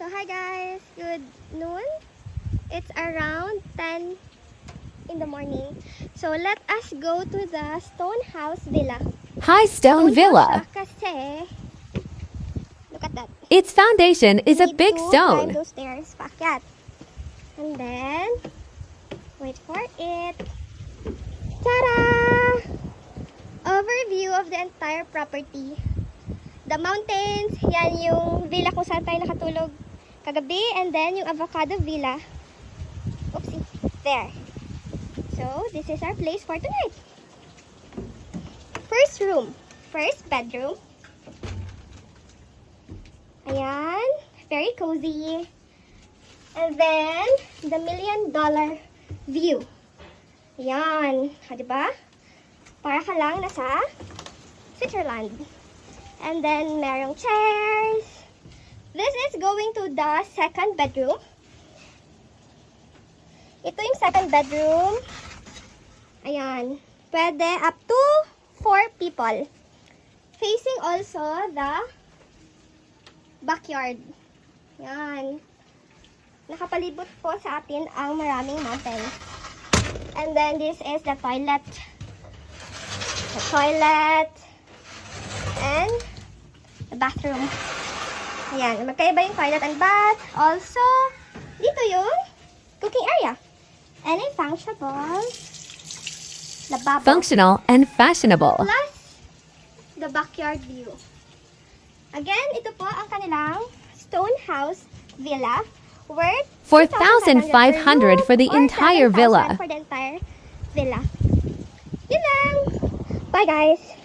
So hi guys, good noon. It's around 10 in the morning. So let us go to the Stone House Villa. High Stone Villa. House siya kasi, look at that. Its foundation is a Need big to climb stone. those stairs, paakyat. And then, wait for it. Ta-da! Overview of the entire property. The mountains, yan yung villa kung saan tayo nakatulog kagabi. And then, yung avocado villa. Oopsie, there. So, this is our place for tonight. First room. First bedroom. Ayan. Very cozy. And then, the $1 million view. Ayan. Ha, diba? Para ka lang nasa Switzerland. And then, merong chairs. This is going to the second bedroom. Ito yung second bedroom. Ayan. Pwede up to 4 people. Facing also the backyard. Ayan. Nakapalibot po sa atin ang maraming mountains. And then, this is the toilet. The toilet. And the bathroom. Ayan. Magkaiba yung toilet and bath. Also, dito yung cooking area. And a functional lavabo. Functional and fashionable. Plus, the backyard view. Again, ito po ang kanilang Stone House Villa. Worth 4,500 for the or entire 7,000 villa. for the entire villa. Yun lang. Bye guys.